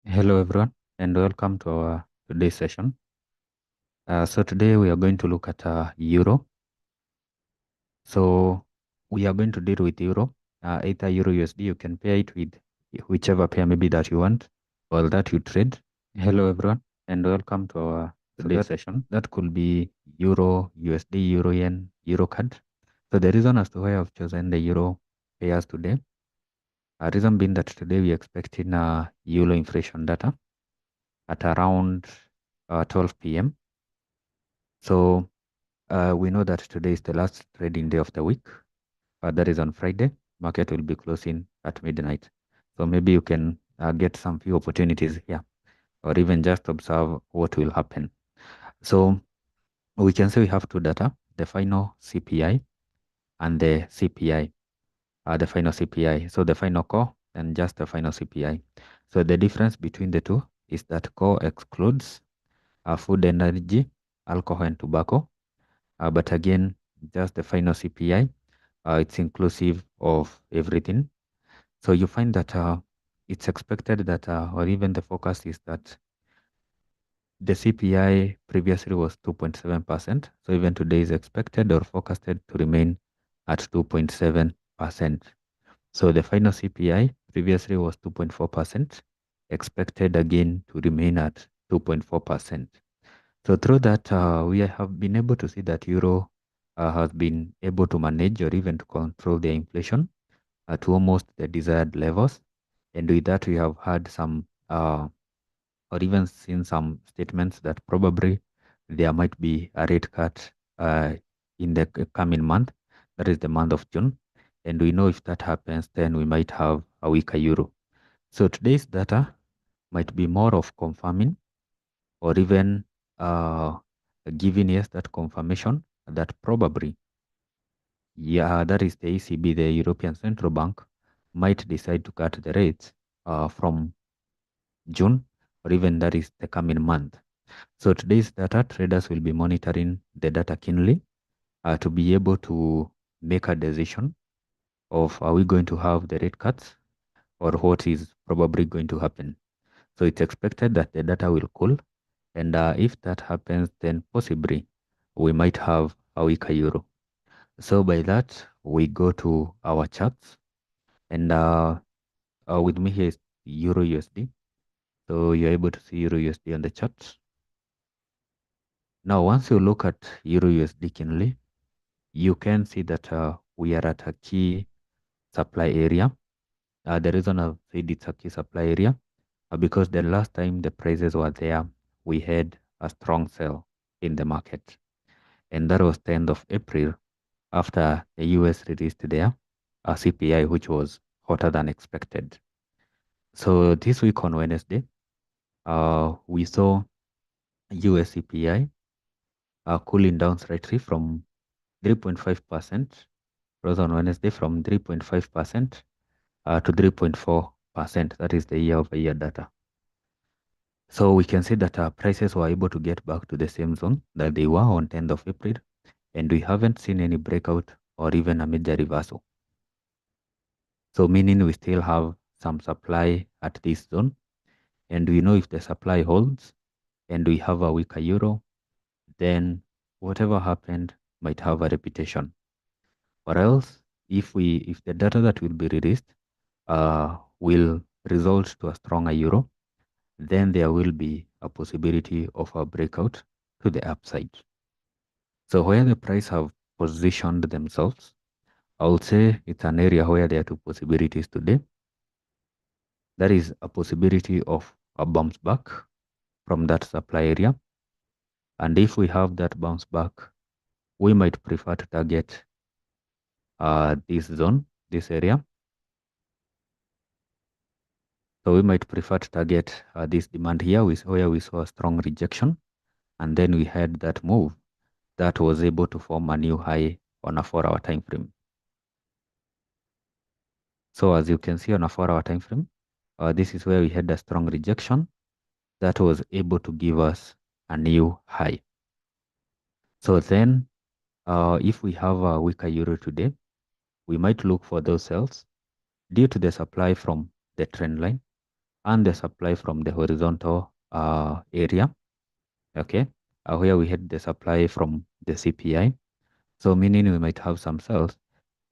Hello everyone and welcome to our today's session. So today we are going to look at Euro. So we are going to deal with Euro, either Euro USD. You can pair it with whichever pair maybe that you want or that you trade. Hello everyone and welcome to our today's session. That could be Euro, USD, Euro Yen, Euro CAD. So the reason as to why I've chosen the Euro pairs today, reason being that today we are expecting Euro inflation data at around 12 p.m. So we know that today is the last trading day of the week. That is on Friday. Market will be closing at midnight. So maybe you can get some few opportunities here or even just observe what will happen. So we can say we have two data, the final CPI and the CPI, the final CPI. So the final core and just the final CPI. So the difference between the two is that core excludes food, energy, alcohol, and tobacco. But again, just the final CPI, it's inclusive of everything. So you find that it's expected that, or even the forecast is that the CPI previously was 2.7%. So even today is expected or forecasted to remain at 2.7%. So the final CPI previously was 2.4%, expected again to remain at 2.4%. So through that, we have been able to see that Euro has been able to manage or even to control the inflation to almost the desired levels. And with that, we have had some or even seen some statements that probably there might be a rate cut in the coming month, that is the month of June. And we know if that happens, then we might have a weaker Euro. So today's data might be more of confirming or even giving us that confirmation that probably, that is the ECB, the European Central Bank, might decide to cut the rates from June or even that is the coming month. So today's data, traders will be monitoring the data keenly to be able to make a decision of are we going to have the rate cuts or what is probably going to happen. So it's expected that the data will cool. And if that happens, then possibly we might have a weaker Euro. So by that, we go to our charts. And with me here is Euro USD. So you're able to see Euro USD on the charts. Now, once you look at Euro USD keenly, you can see that we are at a key supply area. The reason I've said it's a key supply area because the last time the prices were there, we had a strong sell in the market. And that was the end of April after the US released their CPI, which was hotter than expected. So this week on Wednesday, we saw US CPI cooling down slightly from 3.5%, rose on Wednesday from 3.5% to 3.4%. That is the year-over-year data. So we can see that prices were able to get back to the same zone that they were on 10th of April, and we haven't seen any breakout or even a major reversal. So meaning we still have some supply at this zone, and we know if the supply holds and we have a weaker Euro, then whatever happened might have a repetition. Or else, if the data that will be released will result to a stronger Euro, then there will be a possibility of a breakout to the upside. So where the price have positioned themselves, I would say it's an area where there are two possibilities today. There is a possibility of a bounce back from that supply area. And if we have that bounce back, we might prefer to target this zone, this area. So we might prefer to target this demand here where we saw a strong rejection. And then we had that move that was able to form a new high on a 4-hour time frame. So as you can see on a 4-hour time frame, this is where we had a strong rejection that was able to give us a new high. So then if we have a weaker Euro today, we might look for those sells due to the supply from the trend line. and the supply from the horizontal area, okay, where we had the supply from the CPI. So meaning we might have some cells,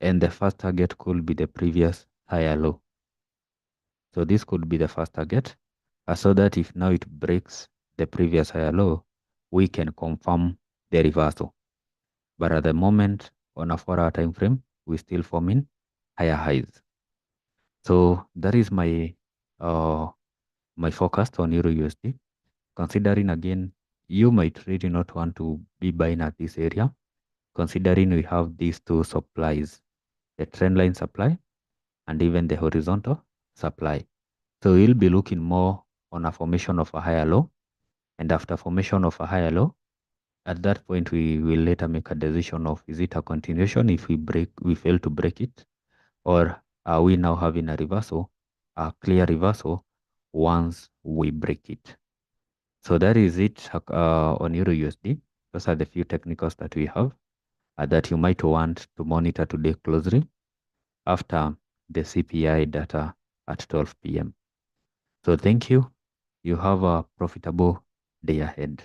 and the first target could be the previous higher low. So this could be the first target, so that if now it breaks the previous higher low, we can confirm the reversal. But at the moment, on a 4-hour time frame, we still forming higher highs. So that is my forecast on Euro USD. Considering again, you might really not want to be buying at this area, considering we have these two supplies, the trendline supply and even the horizontal supply. So we'll be looking more on a formation of a higher low, and after formation of a higher low, at that point we will later make a decision of is it a continuation if we fail to break it, or are we now having a reversal, a clear reversal once we break it. So that is it on Euro USD. Those are the few technicals that we have that you might want to monitor today closely after the CPI data at 12 p.m. So thank you. You have a profitable day ahead.